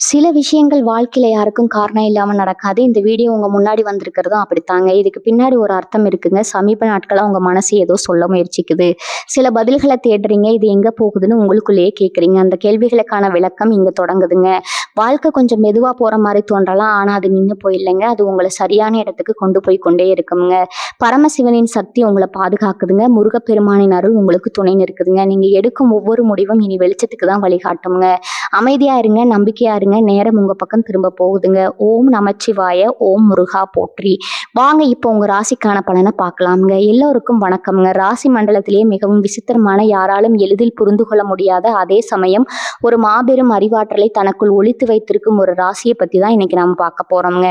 சில விஷயங்கள் வாழ்க்கையில யாருக்கும் காரணம் இல்லாம நடக்காது. இந்த வீடியோ உங்க முன்னாடி வந்திருக்கிறதும் அப்படித்தாங்க. இதுக்கு பின்னாடி ஒரு அர்த்தம் இருக்குங்க. சமீப நாட்களா உங்க மனசு ஏதோ சொல்ல முயற்சிக்குது. சில பதில்கள தேடுறீங்க. இது எங்க போகுதுன்னு உங்களுக்குள்ளேயே கேட்குறீங்க. அந்த கேள்விகளுக்கான விளக்கம் இங்க தொடங்குதுங்க. வாழ்க்கை கொஞ்சம் மெதுவா போற மாரி தோன்றலாம். ஆனா அது நின்னு போயில்லைங்க. அது உங்கள சரியான இடத்துக்கு கொண்டு போய் கொண்டே இருக்குங்க. பரமசிவனின் சக்தி உங்கள பாதுகாக்குதுங்க. முருகப்பெருமானின் அருள் உங்களுக்கு துணை நிற்குதுங்க. நீங்க எடுக்கும் ஒவ்வொரு முடிவும் இனி வெளிச்சத்துக்கு தான் வழிகாட்டும்ங்க. அமைதியா இருங்க, நம்பிக்கையா இருங்க. நேரம் உங்க பக்கம் திரும்ப போகுதுங்க. ஓம் நமச்சிவாய, ஓம் முருகா போற்றி. வாங்க இப்போ உங்க ராசிக்கான பலனை பார்க்கலாம்ங்க. எல்லோருக்கும் வணக்கம்ங்க. ராசி மண்டலத்திலேயே மிகவும் விசித்திரமான, யாராலும் எளிதில் புரிந்து கொள்ள முடியாத, அதே சமயம் ஒரு மாபெரும் அறிவாற்றலை தனக்குள் ஒளித்து வைத்திருக்கும் ஒரு ராசியை பத்தி தான் இன்னைக்கு நாம பார்க்க போறோம்ங்க.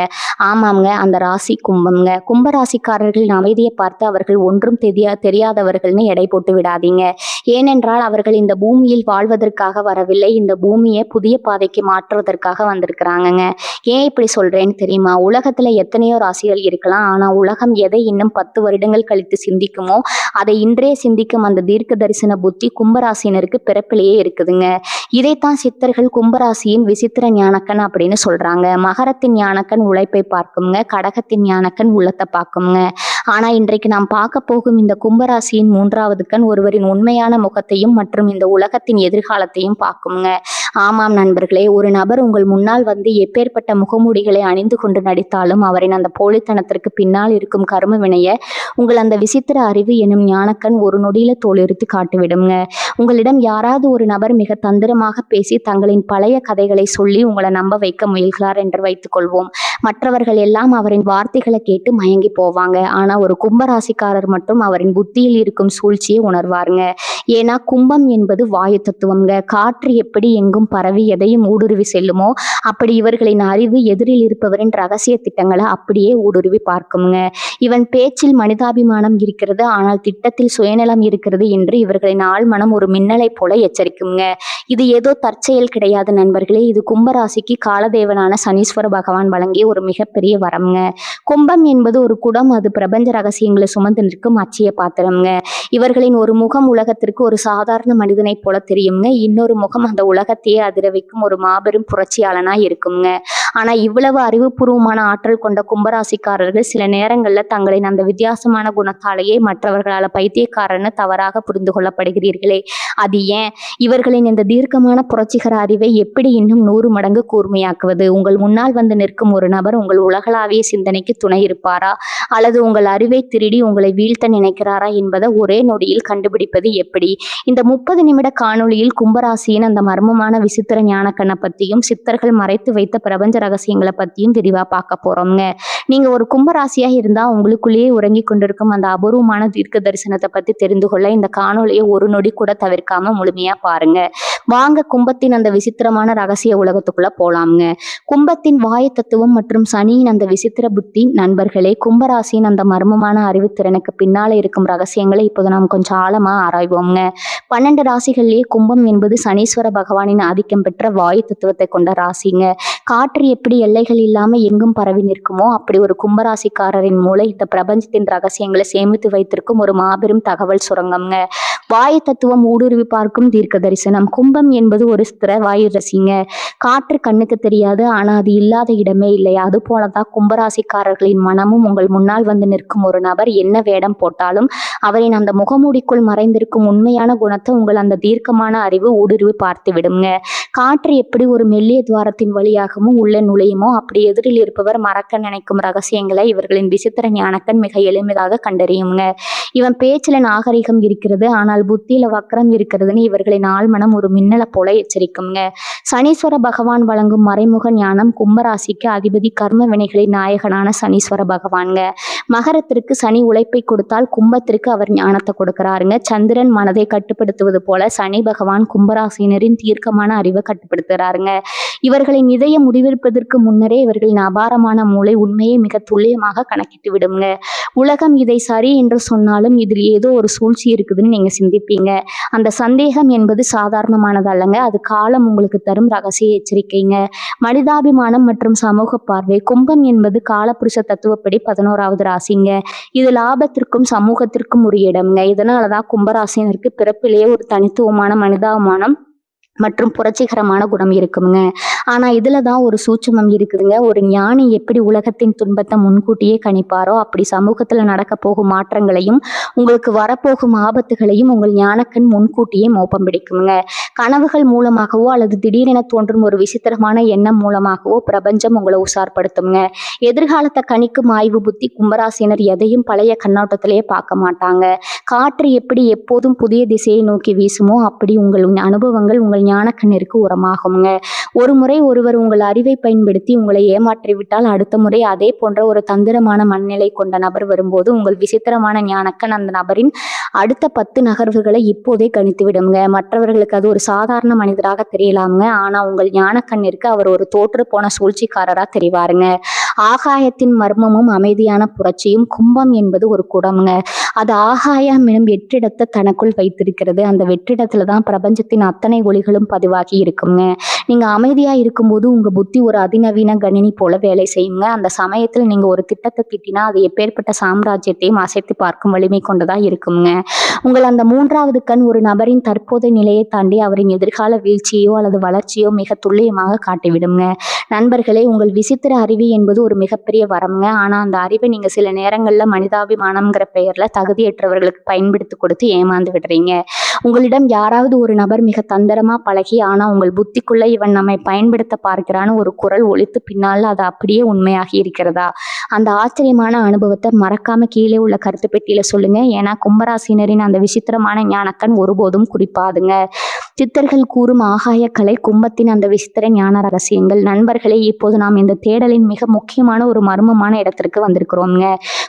ஆமாம்ங்க, அந்த ராசி கும்பம்ங்க. கும்ப ராசிக்காரர்களின் அமைதியை பார்த்து அவர்கள் ஒன்றும் தெரியாதவர்கள்னு எடை போட்டு விடாதீங்க. ஏனென்றால் அவர்கள் இந்த பூமியில் வாழ்வதற்காக வரவில்லை. இந்த பூமியை புதிய பாதைக்கு மாற்றுவதற்காக வந்திருக்கிறாங்கங்க. ஏன் இப்படி சொல்றேன்னு தெரியுமா? உலகத்துல எத்தனையோ ராசிகள் இருக்கலாம். ஆனா உலகம் எதை இன்னும் 10 வருடங்கள் கழித்து சிந்திக்குமோ அதை இன்றே சிந்திக்கும் அந்த தீர்க்க தரிசன புத்தி கும்பராசினருக்கு பிறப்பிலேயே இருக்குதுங்க. இதைத்தான் சித்தர்கள் கும்பராசியின் விசித்திர ஞானக்கண் அப்படின்னு சொல்றாங்க. மகரத்தின் ஞானக்கண் உழைப்பை பார்க்குங்க, கடகத்தின் ஞானக்கண் உள்ளத்தை பார்க்குங்க. ஆனா இன்றைக்கு நாம் பார்க்க போகும் இந்த கும்பராசியின் 3வது கண் ஒருவரின் உண்மையான முகத்தையும் மற்றும் இந்த உலகத்தின் எதிர்காலத்தையும் பார்க்குங்க. ஆமாம் நண்பர்களே, ஒரு நபர் உங்கள் முன்னால் வந்து எப்பேற்பட்ட முகமூடிகளை அணிந்து கொண்டு நடித்தாலும் அவரின் அந்த போலித்தனத்திற்கு பின்னால் இருக்கும் கர்ம வினைய உங்கள் அந்த விசித்திர அறிவு எனும் ஞானக்கண் ஒரு நொடியில தோலுரித்து காட்டிவிடுங்க. உங்களிடம் யாராவது ஒரு நபர் மிக தந்திரமாக பேசி தங்களின் பழைய கதைகளை சொல்லி உங்களை நம்ப வைக்க முயல்கிறார் என்று வைத்துக் கொள்வோம். மற்றவர்கள் எல்லாம் அவரின் வார்த்தைகளை கேட்டு மயங்கி போவாங்க. ஆனா ஒரு கும்பராசிக்காரர் மட்டும் அவரின் புத்தியில் இருக்கும் சூழ்ச்சியை உணர்வாருங்க. ஏன்னா கும்பம் என்பது வாயு தத்துவம்ங்க. காற்று எப்படி எங்கும் பரவி எதையும் ஊடுருவி செல்லுமோ அப்படி இவர்களின் அறிவு எதிரில் இருப்பவரின் ரகசிய திட்டங்களை அப்படியே ஊடுருவி பார்க்குங்க. இவன் பேச்சில் மனிதாபிமானம் இருக்கிறது, ஆனால் திட்டத்தில் சுயநலம் இருக்கிறது என்று இவர்களின் ஆழ்மனம் ஒரு மின்னலை போல எச்சரிக்குங்க. இது ஏதோ தற்செயல் கிடையாது நண்பர்களே. இது கும்பராசிக்கு காலதேவனான சனீஸ்வர பகவான் வழங்கிய ஒரு மிகப்பெரிய வரம்ங்க. கும்பம் என்பது ஒரு குடம். அது பிரபஞ்ச ரகசியங்களை சுமந்து நிற்கும் அச்சய பாத்திரம்ங்க. இவர்களின் ஒரு முகம் உலகத்திற்கு ஒரு சாதாரண மனிதனை போல தெரியுங்க. இன்னொரு முகம் அந்த உலகத்தையே அதிர வைக்கும் ஒரு மாபெரும் புரட்சியாளனா இருக்குங்க. ஆனா இவ்வளவு அறிவுபூர்வமான ஆற்றல் கொண்ட கும்பராசிக்காரர்கள் சில நேரங்கள்ல தங்களின் அந்த வித்தியாசமான குணத்தாலேயே மற்றவர்களால் பைத்தியக்காரன்னு தவறாக புரிந்து கொள்ளப்படுகிறீர்களே, அது ஏன்? இவர்களின் இந்த தீர்க்கமான புரட்சிகர அறிவை எப்படி இன்னும் 100 மடங்கு கூர்மையாக்குவது? உங்கள் முன்னால் வந்து நிற்கும் ஒரு நபர் உங்கள் உலகளாவிய சிந்தனைக்கு துணை இருப்பாரா, அல்லது உங்கள் அறிவை திருடி உங்களை வீழ்த்த நினைக்கிறாரா என்பதை ஒரே நொடியில் கண்டுபிடிப்பது எப்படி? இந்த 30 நிமிட காணொளியில் கும்பராசியின் அந்த மர்மமான விசித்திர ஞானக்கண்ணை பத்தியும் சித்தர்கள் மறைத்து வைத்த பிரபஞ்ச ரகசியங்களை பத்தியும் விரிவா பார்க்க போறோம்ங்க. நீங்க ஒரு கும்பராசியா இருந்தா உங்களுக்குள்ளேயே உறங்கி கொண்டிருக்கும் அந்த அபூர்வமான தீர்க்க தரிசனத்தை பத்தி தெரிந்து கொள்ள இந்த காணொளியை ஒரு நொடி கூட தவிர்க்காம முழுமையா பாருங்க. வாங்க கும்பத்தின் அந்த விசித்திரமான ரகசிய உலகத்துக்குள்ள போலாம்ங்க. கும்பத்தின் வாயு தத்துவம் மற்றும் சனியின் அந்த விசித்திர புத்தி. நண்பர்களே, கும்பராசியின் அந்த மர்மமான அறிவுத்திறனுக்கு பின்னால இருக்கும் ரகசியங்களை இப்போது நாம் கொஞ்சம் ஆழமா ஆராய்வோம்ங்க. 12 ராசிகள்லயே கும்பம் என்பது சனீஸ்வர பகவானின் ஆதிக்கம் பெற்ற வாயு தத்துவத்தை கொண்ட ராசிங்க. காற்று எப்படி எல்லைகள் இல்லாம எங்கும் பரவி நிற்குமோ அப்படி ஒரு கும்பராசிக்காரரின் மூளை இந்த பிரபஞ்சத்தின் ரகசியங்களை சேமித்து வைத்திருக்கும் ஒரு மாபெரும் தகவல் சுரங்கம்ங்க. வாயு தத்துவம் ஊடுருவி பார்க்கும் தீர்க்க தரிசனம். கும்பம் என்பது ஒரு ஸ்திர வாயு ரசிங்க. காற்று கண்ணுக்கு தெரியாது, ஆனா அது இல்லாத இடமே இல்லை. அது போலதான் கும்பராசிக்காரர்களின் மனமும். உங்கள் முன்னால் வந்து நிற்கும் ஒரு நபர் என்ன வேடம் போட்டாலும் அவரின் அந்த முகமூடிக்குள் மறைந்திருக்கும் உண்மையான குணத்தை உங்கள் அந்த தீர்க்கமான அறிவு ஊடுருவி பார்த்து விடுங்க. காற்று எப்படி ஒரு மெல்லிய துவாரத்தின் வழியாகவும் உள்ள நுழையுமோ அப்படி எதிரில் இருப்பவர் மறக்க நினைக்கும் ரகசியங்களை இவர்களின் விசித்திர ஞானக்கண் மிக எளிமையாக கண்டறியுங்க. இவன் பேச்சுல நாகரிகம் இருக்கிறது, ஆனால் புத்தியில வக்கரம் இருக்கிறதுன்னு இவர்களின் ஆழ்மனம் ஒரு மின்னலை போல எச்சரிக்குங்க. சனீஸ்வர பகவான் வழங்கும் மறைமுக ஞானம். கும்பராசிக்கு அதிபதி கர்ம வினைகளின் நாயகனான சனீஸ்வர பகவான்ங்க. மகரத்திற்கு சனி உழைப்பை கொடுத்தால் கும்பத்திற்கு அவர் ஞானத்தை கொடுக்கிறாருங்க. சந்திரன் மனதை கட்டுப்படுத்துவது போல சனி பகவான் கும்பராசினரின் தீர்க்கமான அறிவை கட்டுப்படுத்துகிறாருங்க. இவர்களின் இதய முடிவெடுப்பதற்கு முன்னரே இவர்களின் அபாரமான மூளை உண்மையை மிக துல்லியமாக கணக்கிட்டு விடுங்க. உலகம் இதை சரி என்று சொன்னாலும் இதில் ஏதோ ஒரு சூழ்ச்சி இருக்குதுன்னு நீங்க சிந்திப்பீங்க. அந்த சந்தேகம் என்பது சாதாரணமானது அல்லங்க. அது காலம் உங்களுக்கு தரும் ரகசிய எச்சரிக்கைங்க. மனிதாபிமானம் மற்றும் சமூக பார்வை. கும்பம் என்பது காலபுருஷ தத்துவப்படி 11வது ராசிங்க. இது லாபத்திற்கும் சமூகத்திற்கும் உரிய இடம்ங்க. இதனாலதான் கும்பராசினருக்கு பிறப்பிலேயே ஒரு தனித்துவமான மனிதாபிமானம் மற்றும் புரட்சிகரமான குணம் இருக்குங்க. ஆனா இதுல தான் ஒரு சூட்சுமம் இருக்குதுங்க. ஒரு ஞானி எப்படி உலகத்தின் துன்பத்தை முன்கூட்டியே கணிப்பாரோ, அப்படி சமூகத்துல நடக்க போகும் மாற்றங்களையும் உங்களுக்கு வரப்போகும் ஆபத்துகளையும் உங்கள் ஞானக்கண் முன்கூட்டியே மோப்பம் பிடிக்குங்க. கனவுகள் மூலமாகவோ அல்லது திடீரென தோன்றும் ஒரு விசித்திரமான எண்ணம் மூலமாகவோ பிரபஞ்சம் உங்களை உசார்படுத்துங்க. எதிர்காலத்தை கணிக்கும் ஆய்வு புத்தி கும்பராசினர் எதையும் பழைய கண்ணோட்டத்திலேயே பார்க்க மாட்டாங்க. காற்று எப்படி எப்போதும் புதிய திசையை நோக்கி வீசுமோ அப்படி உங்கள் அனுபவங்கள் உங்கள் ஞானக்கண்ணிற்கு உரமாகுங்க. ஒரு முறை ஒருவர் உங்கள் அறிவை பயன்படுத்தி உங்களை ஏமாற்றிவிட்டால் அடுத்த முறை அதே போன்ற ஒரு தந்திரமான மனநிலை கொண்ட நபர் வரும்போது உங்கள் விசித்திரமான ஞானக்கண் அந்த நபரின் அடுத்த 10 நகர்வுகளை இப்போதே கணித்து விடுங்க. மற்றவர்களுக்கு அது ஒரு சாதாரண மனிதராக தெரியலாமுங்க. ஆனா உங்கள் ஞானக்கண்ணிற்கு அவர் ஒரு தோற்று போன சூழ்ச்சிக்காரரா தெரிவாருங்க. ஆகாயத்தின் மர்மமும் அமைதியான புரட்சியும். கும்பம் என்பது ஒரு குடம்ங்க. அது ஆகாயம் எனும் வெற்றிடத்தை தனக்குள் வைத்திருக்கிறது. அந்த வெற்றிடத்துல தான் பிரபஞ்சத்தின் அத்தனை ஒளிகளும் பதிவாகி இருக்குங்க. நீங்க அமைதியா இருக்கும்போது உங்க புத்தி ஒரு அதிநவீன கணினி போல வேலை செய்யுங்க. அந்த சமயத்துல நீங்க ஒரு திட்டத்தை திட்டினா அது எப்பேற்பட்ட சாம்ராஜ்யத்தையும் அசைத்து பார்க்கும் வலிமை கொண்டதா இருக்குங்க. உங்கள் அந்த 3வது கண் ஒரு நபரின் தற்போதைய நிலையை தாண்டி அவரின் எதிர்கால வீழ்ச்சியோ அல்லது வளர்ச்சியோ மிக துல்லியமாக காட்டிவிடுங்க. நண்பர்களே, உங்கள் விசித்திர அறிவு என்பது ஒரு மிகப்பெரிய வரம்ங்க. ஆனா அந்த அறிவை நீங்க சில நேரங்கள்ல மனிதாபிமானம்ங்கிற பெயர்ல தகுதியற்றவர்களுக்கு பயன்படுத்தி கொடுத்து ஏமாந்து விடுறீங்க. உங்களிடம் யாராவது ஒரு நபர் மிக தந்திரமா பழகி ஆனா உங்கள் புத்திக்குள்ள இவன் நம்மை பயன்படுத்த பார்க்கிறான்னு ஒரு குரல் ஒலித்து பின்னால் அது அப்படியே உண்மையாகி இருக்கிறதா? அந்த ஆச்சரியமான அனுபவத்தை மறக்காம கீழே உள்ள கருத்து பெட்டியில சொல்லுங்க. ஏன்னா கும்பராசினரின் அந்த விசித்திரமான ஞானக்கண் ஒருபோதும் குறிப்பாதுங்க. சித்தர்கள் கூறும் ஆகாய கலை, கும்பத்தின் அந்த விசித்திர ஞான ரகசியங்கள். நண்பர்களே, இப்போது நாம் இந்த தேடலின் மிக முக்கியமான ஒரு மர்மமான இடத்திற்கு வந்திருக்கிறோம்ங்க.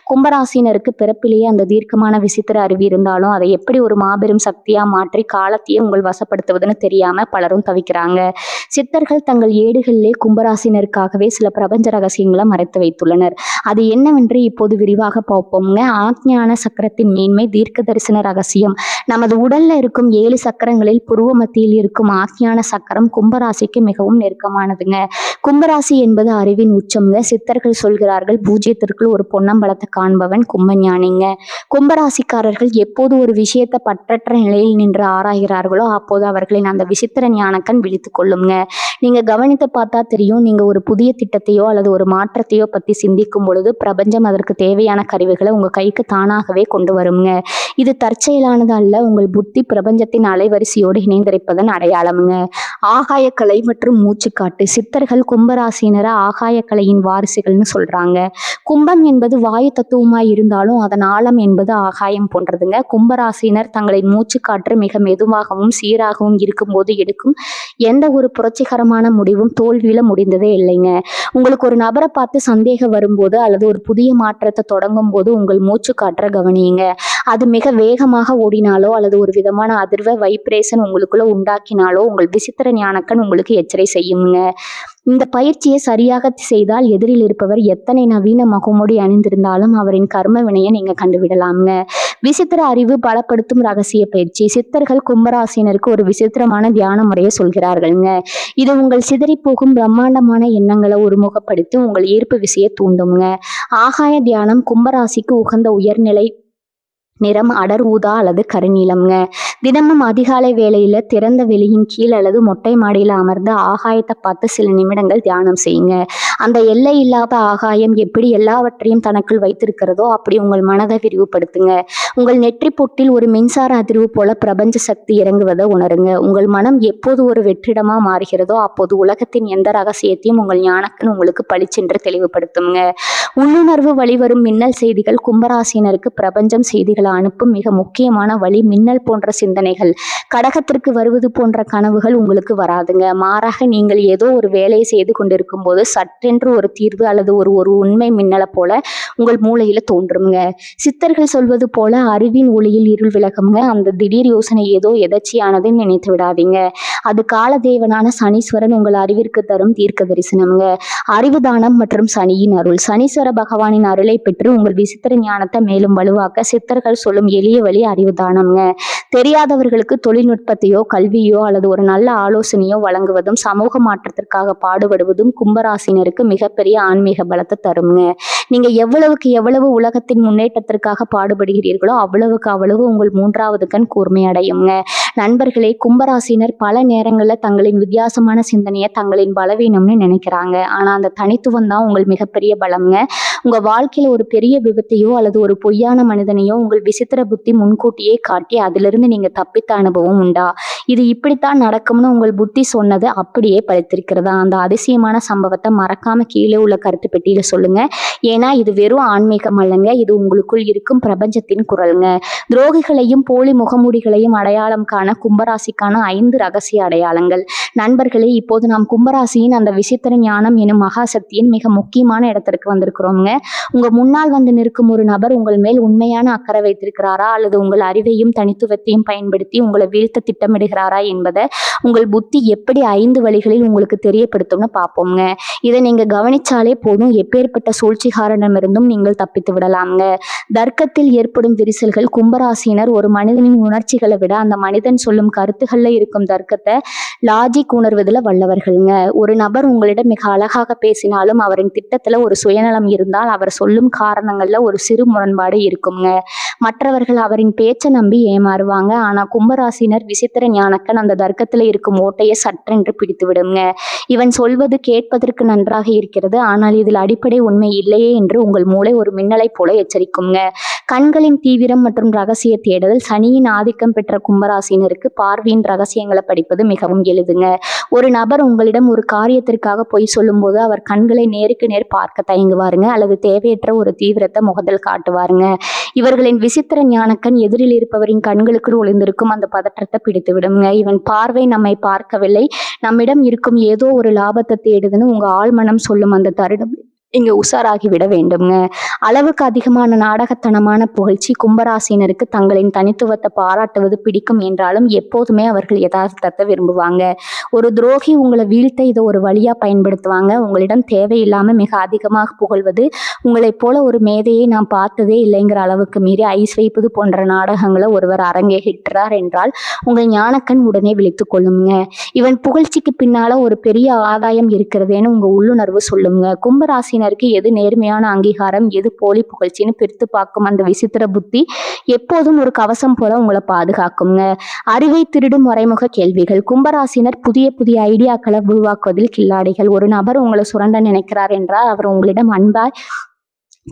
கும்பராசினருக்கு பிறப்பிலேயே அந்த தீர்க்கமான விசித்திர அறிவு இருந்தாலும் அதை எப்படி ஒரு மாபெரும் சக்தியா மாற்றி காலத்தையே உங்கள் வசப்படுத்துவதுன்னு தெரியாம பலரும் தவிக்கிறாங்க. சித்தர்கள் தங்கள் ஏடுகளிலே கும்பராசினருக்காகவே சில பிரபஞ்ச ரகசியங்களை மறைத்து வைத்துள்ளனர். அது என்னவென்று இப்போது விரிவாக பார்ப்போம்ங்க. ஆக்ஞான சக்கரத்தின் மேன்மை. தீர்க்க தரிசன ரகசியம். நமது உடல்ல இருக்கும் 7 சக்கரங்களில் புருவ மத்தியில் இருக்கும் ஆக்ஞான சக்கரம் கும்பராசிக்கு மிகவும் நெருக்கமானதுங்க. கும்பராசி என்பது அறிவின் உச்சம்ங்க. சித்தர்கள் சொல்கிறார்கள், பூஜ்யத்திற்குள் ஒரு பொன்னம்பலத்தை காண்பவன் கும்பஞானிங்க. கும்பராசிக்காரர்கள் எப்போது ஒரு விஷயத்தை பற்றற்ற நிலையில் நின்று ஆராய்கிறார்களோ அப்போது அவர்களின் அந்த விசித்திர ஞானக்கண் விழித்து கொள்ளுங்க. நீங்க கவனித்து பார்த்தா தெரியும். நீங்க ஒரு புதிய திட்டத்தையோ அல்லது ஒரு மாற்றத்தையோ பத்தி சிந்திக்கும் பொழுது பிரபஞ்சம் அதற்கு தேவையான கருவிகளை உங்க கைக்கு தானாகவே கொண்டு வருங்க. இது தற்செயலானது அல்ல. உங்கள் புத்தி பிரபஞ்சத்தின் அலைவரிசையோடு இணைந்திருப்பதன் அடையாளமுங்க. ஆகாயக்கலை மற்றும் மூச்சுக்காட்டு. சித்தர்கள் கும்பராசினரை ஆகாயக்கலையின் வாரிசுகள்னு சொல்றாங்க. கும்பம் என்பது வாயு தத்துவமாய் இருந்தாலும் அதன் ஆழம் என்பது ஆகாயம் போன்றதுங்க. கும்பராசினர் தங்களின் மூச்சுக்காற்று மிக மெதுவாகவும் சீராகவும் இருக்கும்போது எடுக்கும் எந்த ஒரு புரட்சிகரமான முடிவும் தோல்வியில முடிந்ததே இல்லைங்க. உங்களுக்கு ஒரு நபரை பார்த்து சந்தேகம் வரும்போது அல்லது ஒரு புதிய மாற்றத்தை தொடங்கும் போது உங்கள் மூச்சுக்காற்றை கவனியுங்க. அது மிக வேகமாக ஓடினாலோ அல்லது ஒரு விதமான அதிர்வை வைப்ரேஷன் உங்களுக்குள்ள உண்டாக்கினாலோ உங்கள் விசித்திர ஞானக்கண் உங்களுக்கு எச்சரிக்கை செய்யுங்க. இந்த பயிற்சியை சரியாக செய்தால் எதிரில் இருப்பவர் எத்தனை நவீன முகமூடி அணிந்திருந்தாலும் அவரின் கர்ம வினையை நீங்க கண்டுவிடலாம்ங்க. விசித்திர அறிவு பலப்படுத்தும் ரகசிய பயிற்சி. சித்தர்கள் கும்பராசினருக்கு ஒரு விசித்திரமான தியான முறையை சொல்கிறார்கள்ங்க. இது உங்கள் சிதறி போகும் பிரம்மாண்டமான எண்ணங்களை ஒருமுகப்படுத்தி உங்கள் ஈர்ப்பு விசையை தூண்டுங்க. ஆகாய தியானம். கும்பராசிக்கு உகந்த உயர்நிலை நிறம் அடர் ஊதா அல்லது கருநீலம்ங்க. தினமும் அதிகாலை வேளையில திறந்த வெளியின் கீழ் அல்லது மொட்டை மாடியில அமர்ந்து ஆகாயத்தை பார்த்து சில நிமிடங்கள் தியானம் செய்யுங்க. அந்த எல்லை இல்லாத ஆகாயம் எப்படி எல்லாவற்றையும் தனக்குள் வைத்திருக்கிறதோ அப்படி உங்கள் மனதை விரிவுபடுத்துங்க. உங்கள் நெற்றி பொட்டில் ஒரு மின்சார அதிர்வு போல பிரபஞ்ச சக்தி இறங்குவதை உணருங்க. உங்கள் மனம் எப்போது ஒரு வெற்றிடமா மாறுகிறதோ அப்போது உலகத்தின் எந்த ரகசியத்தையும் உங்கள் ஞானக்கண் உங்களுக்கு பளிச்சென்று தெளிவுபடுத்துங்க. உள்ளுணர்வு வழிவரும் மின்னல் செய்திகள். கும்பராசினருக்கு பிரபஞ்சம் செய்திகள் அனுப்பும் மிக முக்கியமான வழி மின்னல் போன்ற சிந்தனைகள். கடகத்திற்கு வருவது போன்ற கனவுகள் உங்களுக்கு வராதுங்க. மாறாக நீங்கள் ஏதோ ஒரு வேலையை செய்து கொண்டிருக்கும் போது சற்றென்று ஒரு தீர்வு அல்லது ஒரு உண்மை மின்னலை போல உங்கள் மூளையில தோன்றுங்க. சித்தர்கள் சொல்வது போல அறிவின் ஒளியில் இருள் விலகுங்க. அந்த திடீர் யோசனை ஏதோ எதர்ச்சியானதுன்னு நினைத்து விடாதீங்க. அது காலதேவனான சனீஸ்வரன் உங்கள் அறிவிற்கு தரும் தீர்க்க தரிசனம்ங்க. அறிவு தானம் மற்றும் சனியின் அருள். சனீஸ்வர பகவானின் அருளை பெற்று உங்கள் விசித்திர ஞானத்தை மேலும் வலுவாக்க சித்தர்கள் சொல்லும் எளிய வழி அறிவு தானம்ங்க. தெரியாதவர்களுக்கு தொழில்நுட்பத்தையோ கல்வியோ அல்லது ஒரு நல்ல ஆலோசனையோ வழங்குவதும் சமூக மாற்றத்திற்காக பாடுபடுவதும் கும்பராசினருக்கு மிகப்பெரிய ஆன்மீக பலத்தை தருங்க. நீங்க எவ்வளவுக்கு எவ்வளவு உலகத்தின் முன்னேற்றத்திற்காக பாடுபடுகிறீர்களோ அவ்வளவுக்கு அவ்வளவு உங்கள் 3வது கண் கூர்மை அடையுங்க. நண்பர்களே, கும்பராசினர் பல நேரங்களில் தங்களின் வித்தியாசமான சிந்தனையை தங்களின் பலவீனம்னு நினைக்கிறாங்க. ஆனா அந்த தனித்துவம் தான் உங்கள் மிகப்பெரிய பலம்ங்க. உங்க வாழ்க்கையில ஒரு பெரிய விபத்தையோ அல்லது ஒரு பொய்யான மனிதனையோ உங்கள் விசித்திர புத்தி முன்கூட்டியே காட்டி அதிலிருந்து நீங்க தப்பித்த அனுபவம் உண்டா? இது இப்படித்தான் நடக்கும்னு உங்கள் புத்தி சொன்னது அப்படியே பழித்திருக்கிறதா? அந்த அதிசயமான சம்பவத்தை மறக்காம கீழே உள்ள கருத்து பெட்டியில சொல்லுங்க. ஏன்னா இது வெறும் ஆன்மீகம் அல்லங்க, இது உங்களுக்குள் இருக்கும் பிரபஞ்சத்தின் குரலுங்க. துரோகிகளையும் போலி முகமூடிகளையும் அடையாளம் காண கும்பராசிக்கான 5 ரகசிய அடையாளங்கள். நண்பர்களே, இப்போது நாம் கும்பராசியின் அந்த விசித்திர ஞானம் எனும் மகாசக்தியின் மிக முக்கியமான இடத்திற்கு வந்திருக்கிறோங்க. உங்க முன்னால் வந்து நிற்கும் ஒரு நபர் உங்கள் மேல் உண்மையான அக்கறை வைத்திருக்கிறாரா அல்லது உங்கள் அறிவையும் தனித்துவத்தையும் பயன்படுத்தி உங்களை வீழ்த்த திட்டமிடுகிறாரா என்பதை உங்கள் புத்தி எப்படி 5 வழிகளில் உங்களுக்கு தெரியப்படுத்தும்னு பார்ப்போங்க. இதை நீங்க கவனிச்சாலே போதும், எப்பேற்பட்ட சூழ்ச்சிகாரனிடமிருந்தும் நீங்கள் தப்பித்து விடலாம்ங்க. தர்க்கத்தில் ஏற்படும் விரிசல்கள். கும்பராசினர் ஒரு மனிதனின் உணர்ச்சிகளை விட அந்த மனிதன் சொல்லும் கருத்துக்கள்ல இருக்கும் தர்க்கத்தை லாஜிக் உணர்வதில் வல்லவர்கள்ங்க. ஒரு நபர் உங்களிடம் மிக அழகாக பேசினாலும் அவரின் திட்டத்துல ஒரு சுயநலம் இருந்தால் அவர் சொல்லும் காரணங்கள்ல ஒரு சிறு முரண்பாடு இருக்குங்க. மற்றவர்கள் அவரின் பேச்சை நம்பி ஏமாறுவாங்க. ஆனா கும்பராசினர் விசித்திர ஞானக்கன் அந்த தர்க்கத்துல இருக்கும் ஓட்டையை சற்றென்று பிடித்து விடுங்க. இவன் சொல்வது கேட்பதற்கு நன்றாக இருக்கிறது, ஆனால் இதில் அடிப்படை உண்மை இல்லையே என்று உங்கள் மூளை ஒரு மின்னலை போல எச்சரிக்குங்க. கண்களின் தீவிரம் மற்றும் ரகசிய தேடுதல். சனியின் ஆதிக்கம் பெற்ற கும்பராசினருக்கு பார்வையின் ரகசியங்களை படிப்பது மிகவும் எளிதுங்க. ஒரு நபர் உங்களிடம் ஒரு காரியத்திற்காக பொய் சொல்லும் போது அவர் கண்களை நேருக்கு நேர் பார்க்க தயங்குவாருங்க அல்லது தேவையற்ற ஒரு தீவிரத்தை முகத்தில் காட்டுவாருங்க. இவர்களின் விசித்திர ஞானக்கண் எதிரில் இருப்பவரின் கண்களுக்குள் ஒளிந்திருக்கும் அந்த பதற்றத்தை பிடித்து விடுங்க. இவன் பார்வை நம்மை பார்க்கவில்லை, நம்மிடம் இருக்கும் ஏதோ ஒரு லாபத்தை தேடுதுன்னு உங்க ஆழ்மனம் சொல்லும் அந்த தருணம் இங்க உஷாராகி விட வேண்டும்ங்க. அளவுக்கு அதிகமான நாடகத்தனமான புகழ்ச்சி. கும்பராசினருக்கு தங்களின் தனித்துவத்தை பாராட்டுவது பிடிக்கும் என்றாலும் எப்போதுமே அவர்கள் யதார்த்தத்தை விரும்புவாங்க. ஒரு துரோகி உங்களை வீழ்த்த இதை ஒரு வழியா பயன்படுத்துவாங்க. உங்களிடம் தேவையில்லாம மிக அதிகமாக புகழ்வது, உங்களைப் போல ஒரு மேதையை நான் பார்த்ததே இல்லைங்கிற அளவுக்கு மீறி ஐஸ் வைப்பது போன்ற நாடகங்களை ஒருவர் அரங்கேற்றார் என்றால் உங்கள் ஞானக்கண் உடனே விழித்துக் கொள்ளுங்க. இவன் புகழ்ச்சிக்கு பின்னால ஒரு பெரிய ஆதாயம் இருக்கிறதுன்னு உங்க உள்ளுணர்வு சொல்லுங்க. கும்பராசினர் எது நேர்மையான அங்கீகாரம், எது போலி புகழ்ச்சின்னு பிரித்து பார்க்கும் அந்த விசித்திர புத்தி எப்போதும் ஒரு கவசம் போல உங்களை பாதுகாக்குங்க. அறிவை திருடும் மறைமுக கேள்விகள். கும்பராசினர் புதிய புதிய ஐடியாக்களை உருவாக்குவதில் கில்லாடிகள். ஒரு நபர் உங்களை சுரண்ட நினைக்கிறார் என்றால் அவர் உங்களிடம் அன்பாய்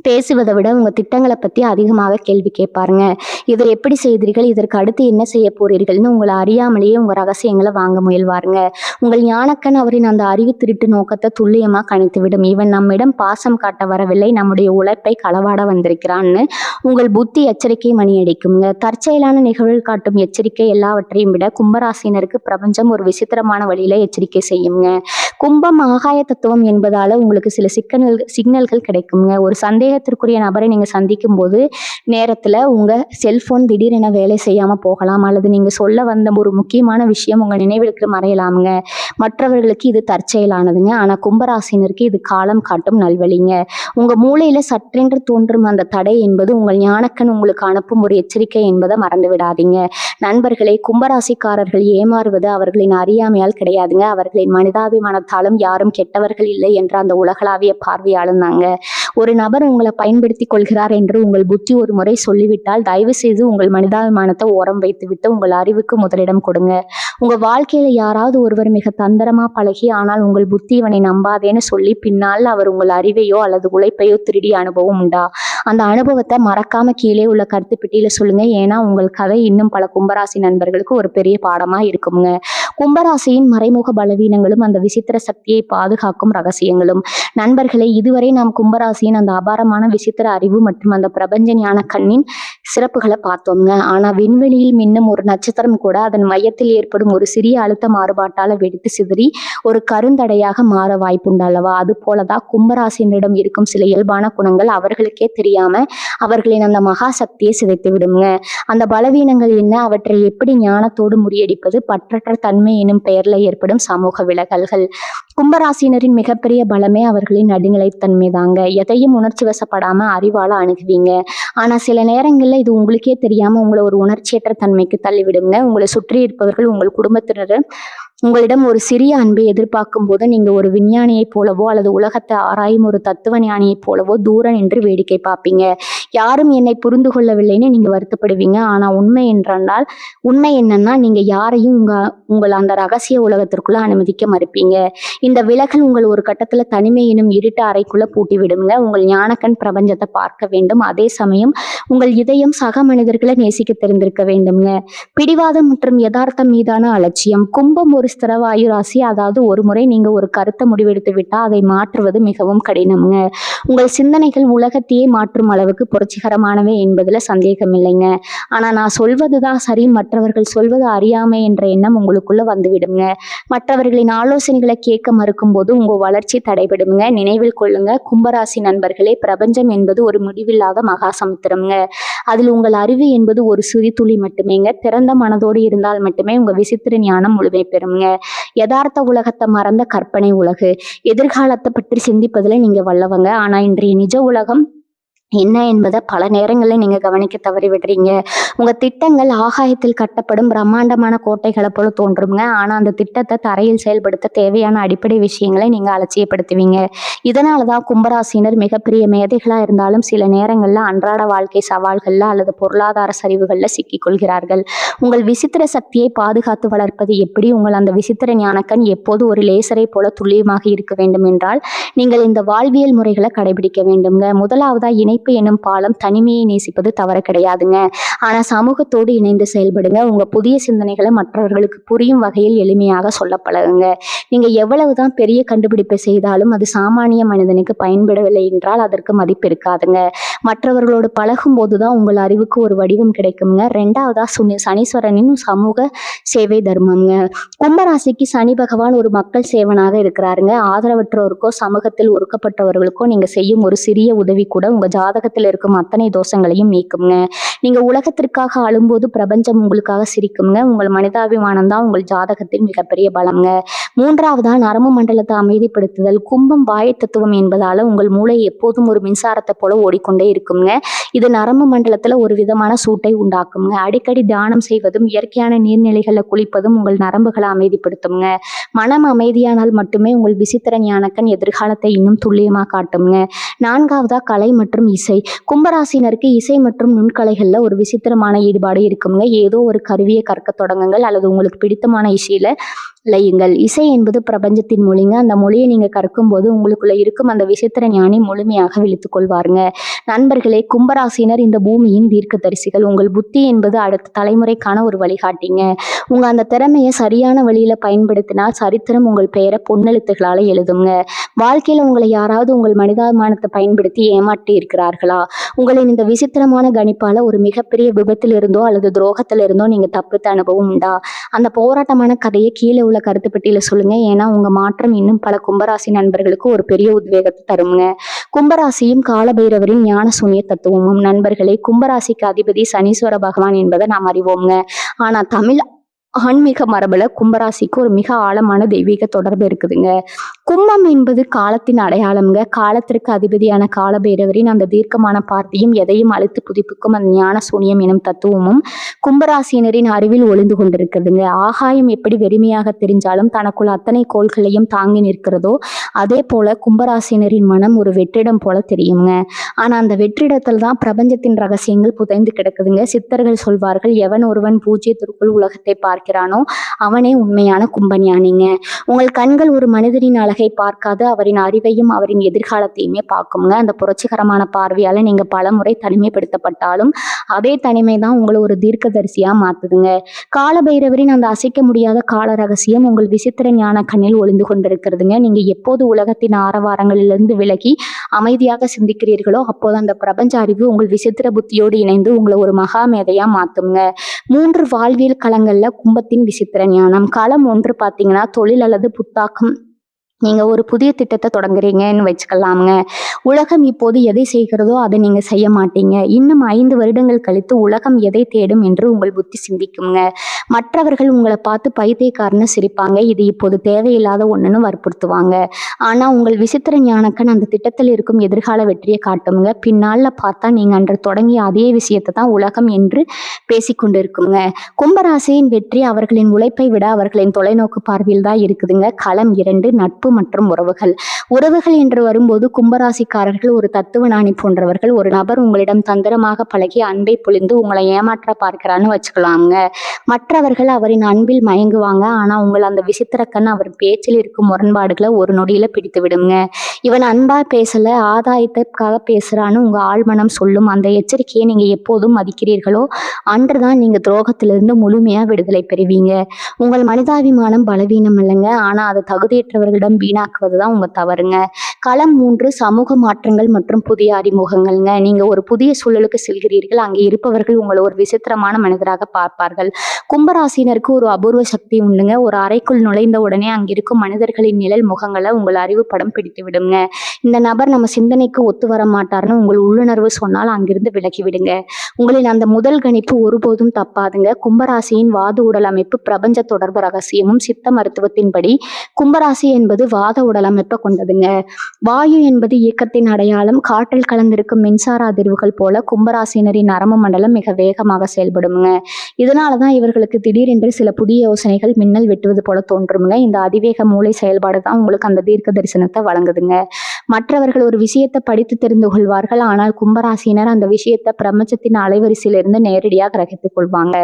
பேசுவதை விட உங்க திட்டங்களை பத்தி அதிகமாக கேள்வி கேட்பாருங்க. இதை எப்படி செய்தீர்கள், இதற்கு அடுத்து என்ன செய்ய போறீர்கள்னு உங்களை அறியாமலேயே உங்க ரகசியங்களை வாங்க முயல்வாருங்க. உங்கள் ஞானக்கண் அவரின் அந்த அறிவு திருட்டு நோக்கத்தை துல்லியமா கணித்துவிடும். இவன் நம்மிடம் பாசம் காட்ட வரவில்லை, நம்முடைய உழைப்பை களவாட வந்திருக்கிறான்னு உங்கள் புத்தி எச்சரிக்கை மணி அடிக்குங்க. தற்செயலான நிகழ்வுகள் காட்டும் எச்சரிக்கை எல்லாவற்றையும் விட கும்பராசினருக்கு பிரபஞ்சம் ஒரு விசித்திரமான வழியில எச்சரிக்கை செய்யுங்க. கும்பம் ஆகாய தத்துவம் என்பதால உங்களுக்கு சில சிக்னல்கள் கிடைக்குங்க. ஒரு சந்தேகத்திற்குரிய நபரை நீங்க சந்திக்கும் போது நேரத்துல உங்க செல்போன் திடீரென வேலை செய்யாம போகலாம் அல்லது நீங்க சொல்ல வந்த ஒரு முக்கியமான விஷயம் உங்க நினைவிற்கு மறையலாமுங்க. மற்றவர்களுக்கு இது தற்செயலானதுங்க, ஆனா கும்பராசினருக்கு இது காலம் காட்டும் நல்வழிங்க. உங்க மூளையில சற்றென்று தோன்றும் அந்த தடை என்பது உங்கள் ஞானக்கண் உங்களுக்கு அனுப்பும் ஒரு எச்சரிக்கை என்பதை மறந்து விடாதீங்க. நண்பர்களே, கும்பராசிக்காரர்கள் ஏமாறுவது அவர்களின் அறியாமையால் கிடையாதுங்க, அவர்களின் மனிதாபிமானத்தாலும் யாரும் கெட்டவர்கள் இல்லை என்ற அந்த உலகளாவிய பார்வையாலும் தாங்க. ஒரு நபர் உங்களை பயன்படுத்தி கொள்கிறார் என்று உங்கள் புத்தி ஒரு முறை சொல்லிவிட்டால் தயவு செய்து உங்கள் மனிதாபிமானத்தை ஓரம் வைத்துவிட்டு உங்கள் அறிவுக்கு முதலிடம் கொடுங்க. உங்க வாழ்க்கையில யாராவது ஒருவர் மிக தந்திரமா பழகி ஆனால் உங்கள் புத்தி இவனை நம்பாதேன்னு சொல்லி பின்னால் அவர் உங்கள் அறிவையோ அல்லது உழைப்பையோ திருடிய அனுபவம் உண்டா? அந்த அனுபவத்தை மறக்காம கீழே உள்ள கருத்து பெட்டியில சொல்லுங்க. ஏன்னா உங்கள் கதை இன்னும் பல கும்பராசி நண்பர்களுக்கு ஒரு பெரிய பாடமா இருக்குங்க. கும்பராசியின் மறைமுக பலவீனங்களும் அந்த விசித்திர சக்தியை பாதுகாக்கும் ரகசியங்களும். நண்பர்களே, இதுவரை நாம் கும்பராசியின் அந்த அபாரமான விசித்திர அறிவு மற்றும் அந்த பிரபஞ்ச ஞான கண்ணின் சிறப்புகளை பார்த்தோங்க. ஆனா விண்வெளியில் மின்னும் ஒரு நட்சத்திரம் கூட அதன் மையத்தில் ஏற்படும் ஒரு சிறிய அழுத்த மாறுபாட்டால வெடித்து சிதறி ஒரு கருந்தடையாக மாற வாய்ப்புண்டு அல்லவா? அது போலதான் கும்பராசினரிடம் இருக்கும் சில இயல்பான குணங்கள் அவர்களுக்கே தெரியாம அவர்களின் அந்த மகா சக்தியை சிதைத்து விடுங்க. அந்த பலவீனங்கள் என்ன, அவற்றை எப்படி ஞானத்தோடு முறியடிப்பது, பற்றற்ற தன்மை எனும் பெயர்ல ஏற்படும் சமூக விலகல்கள். கும்பராசினரின் மிகப்பெரிய பலமே அவர்களின் நடுநிலைத்தன்மை தாங்க. எதையும் உணர்ச்சி வசப்படாம அறிவால அணுகுவீங்க. ஆனா சில நேரங்கள்ல இது உங்களுக்கே தெரியாம உங்களை ஒரு உணர்ச்சியற்ற தன்மைக்கு தள்ளிவிடுங்க. உங்களை சுற்றி இருப்பவர்கள் உங்கள் குடும்பத்தினர் உங்களிடம் ஒரு சிறிய அன்பை எதிர்பார்க்கும் போது நீங்க ஒரு விஞ்ஞானியைப் போலவோ அல்லது உலகத்தை ஆராயும் ஒரு தத்துவ ஞானியைப் போலவோ தூரம் நின்று வேடிக்கை பார்ப்பீங்க. யாரும் என்னை புரிந்து கொள்ளவில்லைன்னு நீங்க வருத்தப்படுவீங்க. ஆனா உண்மை என்னன்னா நீங்க யாரையும் உங்கள் அந்த ரகசிய உலகத்திற்குள்ள அனுமதிக்க மறுப்பீங்க. இந்த விலகல் உங்கள் ஒரு கட்டத்துல தனிமை எனும் இருட்டு அறைக்குள்ள பூட்டி விடுங்க. உங்கள் ஞானக்கண் பிரபஞ்சத்தை பார்க்க வேண்டும். அதே சமயம் உங்கள் இதயம் சக மனிதர்களை நேசிக்க தெரிந்திருக்க வேண்டும்ங்க. பிடிவாதம் மற்றும் யதார்த்தம் மீதான அலட்சியம். கும்பம் ஒரு ஸ்திரவாயு ராசி. அதாவது ஒரு முறை நீங்க ஒரு கருத்தை முடிவெடுத்து விட்டா அதை மாற்றுவது மிகவும் கடினம்ங்க. உங்கள் சிந்தனைகள் உலகத்தையே மாற்றும் அளவுக்கு புரட்சிகரமானவை என்பதுல சந்தேகம் இல்லைங்க. ஆனா நான் சொல்வதுதான் சரி, மற்றவர்கள் சொல்வது அறியாமை என்ற எண்ணம் உங்களுக்குள்ள வந்துவிடுங்க. மற்றவர்களின் ஆலோசனைகளை கேட்க மறுக்கும் போது உங்க வளர்ச்சி தடைபடுங்க. நினைவில் கொள்ளுங்க கும்பராசி நண்பர்களே, பிரபஞ்சம் என்பது ஒரு முடிவில்லாத மகாசமுத்திரம்ங்க. அதில் உங்கள் அறிவு என்பது ஒரு சிறிதுளி மட்டுமேங்க. திறந்த மனதோடு இருந்தால் மட்டுமே உங்க விசித்திர ஞானம் முழுமை பெறுங்க. யதார்த்த உலகத்தை மறந்த கற்பனை உலகு. எதிர்காலத்தை பற்றி சிந்திப்பதுல நீங்க வல்லவங்க. ஆனா இன்றைய நிஜ உலகம் என்ன என்பதை பல நேரங்களில் நீங்க கவனிக்க தவறி விடுறீங்க. உங்க திட்டங்கள் ஆகாயத்தில் கட்டப்படும் பிரம்மாண்டமான கோட்டைகளை போல தோன்றுங்க. ஆனா அந்த திட்டத்தை தரையில் செயல்படுத்த தேவையான அடிப்படை விஷயங்களை நீங்க அலட்சியப்படுத்துவீங்க. இதனாலதான் கும்பராசினர் மிகப்பெரிய மேதைகளா இருந்தாலும் சில நேரங்கள்ல அன்றாட வாழ்க்கை சவால்கள்ல அல்லது பொருளாதார சரிவுகள்ல சிக்கிக் கொள்கிறார்கள். உங்கள் விசித்திர சக்தியை பாதுகாத்து வளர்ப்பது எப்படி? உங்கள் அந்த விசித்திர ஞானக்கண் எப்போது ஒரு லேசரை போல துல்லியமாக இருக்க வேண்டும் என்றால் நீங்கள் இந்த வாழ்வியல் முறைகளை கடைபிடிக்க வேண்டும்ங்க. முதலாவதா இணைப்பு எனும் பாலம். தனிமையை நேசிப்பது தவறு கிடையாதுங்க. ஆனா சமூகத்தோடு இணைந்து செயல்படுங்க. உங்க புதிய சிந்தனைகளை மற்றவர்களுக்கு புரியும் வகையில் எளிமையாக சொல்ல பழகுங்க. நீங்க எவ்வளவுதான் பெரிய கண்டுபிடிப்பை செய்தாலும் அது சாமானிய மனிதனுக்கு பயன்படவில்லை என்றால் அதற்கு மதிப்பு இருக்காதுங்க. மற்றவர்களோடு பழகும் போதுதான் உங்கள் அறிவுக்கு ஒரு வடிவம் கிடைக்குங்க. ரெண்டாவதா சனீஸ்வரனின் சமூக சேவை தர்மம்ங்க. கும்பராசிக்கு சனி பகவான் ஒரு மக்கள் சேவனாக இருக்கிறாருங்க. ஆதரவற்றோருக்கோ சமூகத்தில் ஒடுக்கப்பட்டவர்களுக்கோ நீங்க செய்யும் ஒரு சிறிய உதவி கூட உங்க ஜாதகத்தில் இருக்கும் அத்தனை தோஷங்களையும் நீக்குங்க. நீங்க உலகத்திற்காக அழும்போது பிரபஞ்சம் உங்களுக்காக சிரிக்குங்க. உங்கள் மனிதாபிமானம் தான் உங்கள் ஜாதகத்தின் மிகப்பெரிய பலம்ங்க. மூன்றாவதா நரம்பு மண்டலத்தை அமைதிப்படுத்துதல். கும்பம் வாயு தத்துவம் என்பதால உங்கள் மூளை எப்போதும் ஒரு மின்சாரத்தை போல ஓடிக்கொண்டே இருக்குங்க. இது நரம்பு மண்டலத்துல ஒரு விதமான சூட்டை உண்டாக்குங்க. அடிக்கடி தியானம் செய்வதும் இயற்கையான நீர்நிலைகளில் குளிப்பதும் உங்கள் நரம்புகளை அமைதிப்படுத்துங்க. மனம் அமைதியானால் மட்டுமே உங்கள் விசித்திர ஞானக்கண் எதிர்காலத்தை இன்னும் துல்லியமா காட்டுங்க. நான்காவதா கலை மற்றும் இசை. கும்பராசினருக்கு இசை மற்றும் நுண்கலைகள்ல ஒரு விசித்திரமான ஈடுபாடு இருக்குங்க. ஏதோ ஒரு கருவியை கற்க தொடங்குங்கள் அல்லது உங்களுக்கு பிடித்தமான இசையில லயுங்கள். இசை என்பது பிரபஞ்சத்தின் மொழிங்க. அந்த மொழியை நீங்க கற்கும் போது உங்களுக்குள்ள இருக்கும் அந்த விசித்திர ஞானி முழுமையாக விழித்துக் கொள்வாருங்க. நண்பர்களே, கும்பராசினர் இந்த பூமியின் தீர்க்கதரிசிகள். உங்கள் புத்தி என்பது அடுத்த தலைமுறைக்கான ஒரு வழிகாட்டிங்க. உங்க அந்த திறமையை சரியான வழியில பயன்படுத்தினால் சரித்திரம் உங்கள் பெயரை பொன்னெழுத்துகளால எழுதுங்க. வாழ்க்கையில உங்களை யாராவது உங்கள் மனிதாபிமானத்தை பயன்படுத்தி ஏமாற்றி இருக்கிறார்களா? உங்களின் இந்த விசித்திரமான கணிப்பால ஒரு மிகப்பெரிய விபத்தில் இருந்தோ அல்லது துரோகத்துல இருந்தோ நீங்க தப்பித்த அனுபவம் உண்டா? அந்த போராட்டமான கதையை கீழே உள்ள கருத்து பெட்டியில சொல்லுங்க. ஏன்னா உங்க மாற்றம் இன்னும் பல கும்பராசி நண்பர்களுக்கு ஒரு பெரிய உத்வேகத்தை தருங்க. கும்பராசியும் காலபைரவரின் ஞான சூன்ய தத்துவமும். நண்பர்களே, கும்பராசிக்கு அதிபதி சனீஸ்வர பகவான் என்பதை நாம் அறிவோங்க. ஆனா தமிழ் ஆன்மீக மரபுல கும்பராசிக்கு ஒரு மிக ஆழமான தெய்வீக தொடர்பு இருக்குதுங்க. கும்பம் என்பது காலத்தின் அடையாளம்ங்க. காலத்திற்கு அதிபதியான காலபைரவரின் அந்த தீர்க்கமான பார்வையும் எதையும் அழுத்து புதுப்பிக்கும் அந்த ஞான சூன்யம் எனும் தத்துவமும் கும்பராசினரின் அறிவில் ஒளிந்து கொண்டிருக்குதுங்க. ஆகாயம் எப்படி வெறுமையாக தெரிஞ்சாலும் தனக்குள் அத்தனை கோள்களையும் தாங்கி நிற்கிறதோ அதே போல கும்பராசினரின் மனம் ஒரு வெற்றிடம் போல தெரியுங்க. ஆனா அந்த வெற்றிடத்தில் தான் பிரபஞ்சத்தின் ரகசியங்கள் புதைந்து கிடக்குதுங்க. சித்தர்கள் சொல்வார்கள், எவன் ஒருவன் பூஜ்யத்திற்குள் உலகத்தை பார்க்கிறானோ அவனே உண்மையான கும்பஞானிங்க. உங்கள் கண்கள் ஒரு மனிதனின் அழகை பார்க்காது, அவரின் அறிவையும் அவரின் எதிர்காலத்தையுமே பார்க்குங்க. அந்த புரட்சிகரமான பார்வையால நீங்க பல முறை தனிமைப்படுத்தப்பட்டாலும் அதே தனிமை தான் உங்களை ஒரு தீர்க்கதரிசியா மாத்துதுங்க. காலபைரவரின் அந்த அசைக்க முடியாத கால ரகசியம் உங்கள் விசித்திர ஞான கண்ணில் ஒளிந்து கொண்டிருக்கிறதுங்க. நீங்க எப்போது உலகத்தின் ஆரவாரங்களிலிருந்து விலகி அமைதியாக சிந்திக்கிறீர்களோ அப்போது அந்த பிரபஞ்ச அறிவு உங்கள் விசித்திர புத்தியோடு இணைந்து உங்களை ஒரு மகா மேதையா மாத்துங்க. 3 வாழ்வியல் களங்கள்ல கும்பத்தின் விசித்திர ஞானம். களம் 1 பார்த்தீங்கன்னா தொழில் அல்லது புத்தாக்கம். நீங்க ஒரு புதிய திட்டத்தை தொடங்குறீங்கன்னு வச்சுக்கலாமுங்க. உலகம் இப்போது எதை செய்கிறதோ அதை நீங்க செய்ய மாட்டீங்க. இன்னும் 5 வருடங்கள் கழித்து உலகம் எதை தேடும் என்று உங்கள் புத்தி சிந்திக்குங்க. மற்றவர்கள் உங்களை பார்த்து பைத்தியக்காரன்னு சிரிப்பாங்க. இது இப்போது தேவையில்லாத ஒண்ணுன்னு வற்புறுத்துவாங்க. ஆனா உங்கள் விசித்திர ஞானக்கண் அந்த திட்டத்தில் இருக்கும் எதிர்கால வெற்றியை காட்டுங்க. பின்னால பார்த்தா நீங்க அன்று தொடங்கிய அதே விஷயத்தை தான் உலகம் என்று பேசிக்கொண்டு இருக்குங்க. கும்பராசியின் வெற்றி அவர்களின் உழைப்பை விட அவர்களின் தொலைநோக்கு பார்வையில் தான் இருக்குதுங்க. களம் 2 நட்பு மற்றும் உறவுகள். உறவுகள் என்று வரும்போது கும்பராசிக்காரர்கள் ஒரு தத்துவ ஞானி போன்றவர்கள். ஒரு நபர் உங்களிடம் தந்திரமாக பழகி அன்பை பொழிந்து உங்களை ஏமாற்ற பார்க்கிறான்னு வச்சுக்கலாங்க. மற்றவர்கள் அவரின் அன்பில் மயங்குவாங்க. ஆனா உங்கள் அந்த விசித்திர கண் அவர் பேச்சில் இருக்கும் முரண்பாடுகளை ஒரு நொடியில பிடித்து விடுங்க. இவன் அன்பா பேசல, ஆதாயத்திற்காக பேசுறான்னு உங்க ஆழ்மனம் சொல்லும். அந்த எச்சரிக்கையை நீங்க எப்போதும் மதிக்கிறீர்களோ அன்றுதான் நீங்க துரோகத்திலிருந்து முழுமையா விடுதலை பெறுவீங்க. உங்கள் மனிதாபிமானம் பலவீனம் இல்லைங்க, ஆனா அதை தகுதியற்றவர்களிடம் வீணாக்குவதுதான் உங்க தவறுங்க. களம் 3 சமூக மாற்றங்கள் மற்றும் புதிய அறிமுகங்கள்ங்க. நீங்க ஒரு புதிய சூழலுக்கு செல்கிறீர்கள். அங்கே இருப்பவர்கள் உங்களை ஒரு விசித்திரமான மனிதராக பார்ப்பார்கள். கும்பராசினருக்கு ஒரு அபூர்வ சக்தி உண்டுங்க. ஒரு அறைக்குள் நுழைந்த உடனே அங்கிருக்கும் மனிதர்களின் நிழல் முகங்களை உங்கள் அறிவு படம் பிடித்து விடுங்க. இந்த நபர் நம்ம சிந்தனைக்கு ஒத்து வர மாட்டார்னு உங்கள் உள்ளுணர்வு சொன்னால் அங்கிருந்து விலகி விடுங்க. உங்களின் அந்த முதல் கணிப்பு ஒருபோதும் தப்பாதுங்க. கும்பராசியின் வாத உடல் அமைப்பு பிரபஞ்ச தொடர்பு ரகசியமும் சித்த மருத்துவத்தின்படி கும்பராசி என்பது வாத உடல் அமைப்பை கொண்டதுங்க. வாயு என்பது இயக்கத்தின் அடையாளம். காற்றில் கலந்திருக்கும் மின்சார அதிர்வுகள் போல கும்பராசினரின் நரம்பு மண்டலம் மிக வேகமாக செயல்படுங்க. இதனாலதான் இவர்களுக்கு திடீரென்று சில புதிய யோசனைகள் மின்னல் வெட்டுவது போல தோன்றுங்க. இந்த அதிவேக மூளை செயல்பாடு தான் உங்களுக்கு அந்த தீர்க்க தரிசனத்தை வழங்குதுங்க. மற்றவர்கள் ஒரு விஷயத்தை படித்து தெரிந்து கொள்வார்கள். ஆனால் கும்பராசினர் அந்த விஷயத்தை பிரபஞ்சத்தின் அலைவரிசையிலிருந்து நேரடியாக கிரகித்துக் கொள்வாங்க.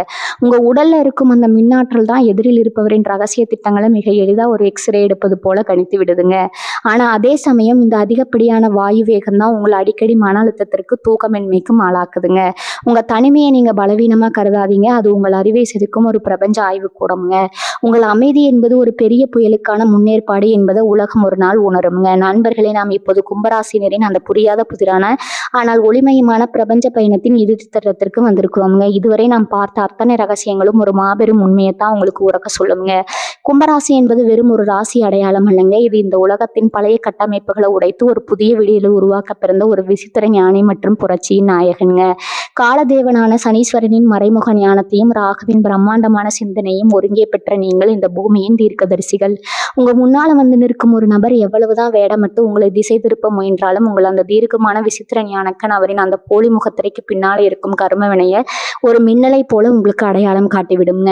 உங்க உடல்ல இருக்கும் அந்த மின்னாற்றல் தான் எதிரில் இருப்பவரின் ரகசிய திட்டங்களை மிக எளிதா ஒரு எக்ஸ்ரே எடுப்பது போல கணித்து விடுதுங்க. ஆனா அதே சமயம் இந்த அதிகப்படியான வாயு வேகம் தான் உங்களை அடிக்கடி மன அழுத்தத்திற்கு தூக்கமின்மைக்கும் ஆளாக்குதுங்க. உங்க தனிமையை நீங்க பலவீனமா கருதாதீங்க. அது உங்கள் அறிவை செதுக்கும் ஒரு பிரபஞ்ச ஆய்வு கூடமுங்க. உங்கள் அமைதி என்பது ஒரு பெரிய புயலுக்கான முன்னேற்பாடு என்பதை உலகம் ஒரு நாள் உணருங்க. நண்பர்களே, நாம் இப்போது கும்பராசினரின் அந்த புரியாத புதிரான ஆனால் ஒளிமயமான பிரபஞ்ச பயணத்தின் இறுதி தருணத்திற்கு வந்திருக்கிறோம்ங்க. இதுவரை நாம் பார்த்த அத்தனை ரகசியங்களும் ஒரு மாபெரும் உண்மையைத்தான் உங்களுக்கு உறக்க சொல்லுங்க. கும்பராசி என்பது வெறும் ஒரு ராசி அடையாளம் அல்லங்க. இது இந்த உலகத்தின் பழைய கட்டமைப்புகளை உடைத்து ஒரு புதிய விடியலை உருவாக்க பிறந்த ஒரு விசித்திர ஞானி மற்றும் புரட்சியின் நாயகனுங்க. காலதேவனான சனீஸ்வரனின் மறைமுக ஞானத்தையும் ராகுவின் பிரம்மாண்டமான சிந்தனையும் ஒருங்கே பெற்ற நீங்கள் இந்த பூமியின் தீர்க்கதரிசிகள். உங்க முன்னால வந்து நிற்கும் ஒரு நபர் எவ்வளவுதான் வேடமிட்டு உங்களை திசை திருப்ப முயன்றாலும் உங்கள் அந்த தீர்க்கமான விசித்திர ஞானக்கன் அவரின் அந்த போலி முகத்திரைக்கு பின்னாலே இருக்கும் கர்ம வினைய ஒரு மின்னலை போல உங்களுக்கு அடையாளம் காட்டிவிடுங்க.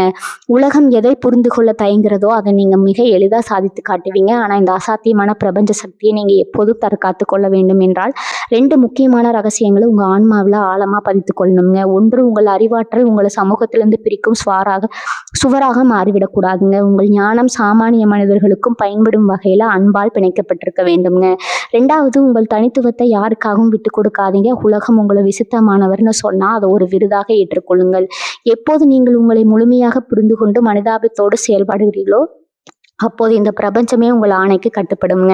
உலகம் எதை புரிந்து கொள்ள தயங்குறதோ அதை நீங்க மிக எளிதா சாதித்து காட்டுவீங்க. ஆனா இந்த அசாத்தியமான பிரபஞ்ச சக்தியை நீங்க எப்போதும் தற்காத்து கொள்ள வேண்டும் என்றால் 2 முக்கியமான ரகசியங்களை உங்க ஆன்மாவில் ஆழமா பதித்து கொள்ளணுங்க. ஒன்று, உங்கள் அறிவாற்றல் உங்களை சமூகத்திலிருந்து பிரிக்கும் சுவராக மாறிவிடக்கூடாதுங்க. உங்கள் ஞானம் சாமானிய மனிதர்களுக்கும் பயன்படும் வகையில அன்பால் பிணைக்கப்பட்டிருக்க வேண்டும்ங்க. 2வது, உங்கள் தனித்துவத்தை யாருக்காகவும் விட்டு கொடுக்காதீங்க. உலகம் உங்களை விசித்தமானவர்னு சொன்னா அதை ஒரு விருதாக ஏற்றுக்கொள்ளுங்கள். எப்போது நீங்கள் உங்களை முழுமையாக புரிந்து கொண்டு மனிதாபித்தோடு செயல்படுகிறீர்களோ அப்போது இந்த பிரபஞ்சமே உங்கள் ஆணைக்கு கட்டுப்படுங்க.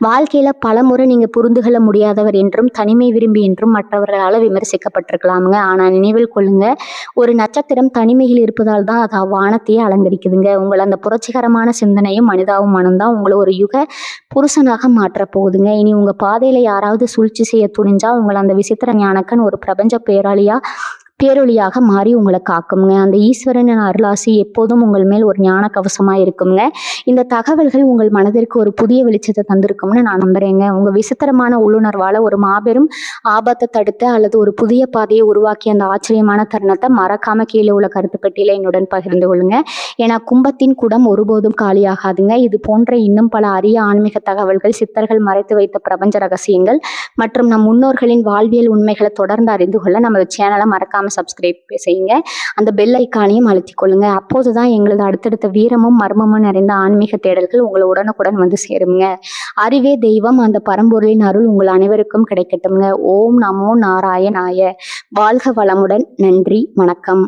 வாழ்க்கையில பலமுறை நீங்க புரிந்து கொள்ள முடியாதவர் என்றும் தனிமை விரும்பி என்றும் மற்றவர்களால் விமர்சிக்கப்பட்டிருக்கலாமுங்க. ஆனா நினைவில் கொள்ளுங்க, ஒரு நட்சத்திரம் தனிமையில் இருப்பதால் தான் அது வானத்தையே அலங்கரிக்குதுங்க. உங்கள் அந்த புரட்சிகரமான சிந்தனையும் மனிதாபிமானம் தான் உங்களை ஒரு யுக புருஷனாக மாற்ற போகுதுங்க. இனி உங்க பாதையில யாராவது சூழ்ச்சி செய்ய துணிஞ்சா உங்கள் அந்த விசித்திர ஞானக்கன் ஒரு பிரபஞ்ச பேரொளியாக மாறி உங்களை காக்குங்க. அந்த ஈஸ்வரனின் அருளாசி எப்போதும் உங்கள் மேல் ஒரு ஞான கவசமா இருக்குங்க. இந்த தகவல்கள் உங்கள் மனதிற்கு ஒரு புதிய வெளிச்சத்தை தந்திருக்கும்னு நான் நம்புறேங்க. உங்க விசித்திரமான உள்ளுணர்வால ஒரு மாபெரும் ஆபத்தை தடுத்த அல்லது ஒரு புதிய பாதையை உருவாக்கிய அந்த ஆச்சரியமான தருணத்தை மறக்காம கீழே உள்ள கருத்து பெட்டியில என்னுடன் பகிர்ந்து கொள்ளுங்க. ஏன்னா கும்பத்தின் குடம் ஒருபோதும் காலியாகாதுங்க. இது போன்ற இன்னும் பல அரிய ஆன்மீக தகவல்கள், சித்தர்கள் மறைத்து வைத்த பிரபஞ்ச ரகசியங்கள் மற்றும் நம் முன்னோர்களின் வாழ்வியல் உண்மைகளை தொடர்ந்து அறிந்து கொள்ள நமது சேனலை மறக்காம சப்ஸ்கிரைப் செய்யுங்க. அந்த பெல் ஐக்கானையும் அழுத்திக் கொள்ளுங்க. அப்போதுதான் எங்களது அடுத்தடுத்த வீரமும் மர்மமும் நிறைந்த ஆன்மீக தேடல்கள் உங்களை உடனுக்குடன் வந்து சேருங்க. அறிவே தெய்வம். அந்த பரம்பொருளின் அருள் உங்கள் அனைவருக்கும் கிடைக்கட்டும்ங்க. ஓம் நமோ நாராயணாய. வாழ்க வளமுடன். நன்றி, வணக்கம்.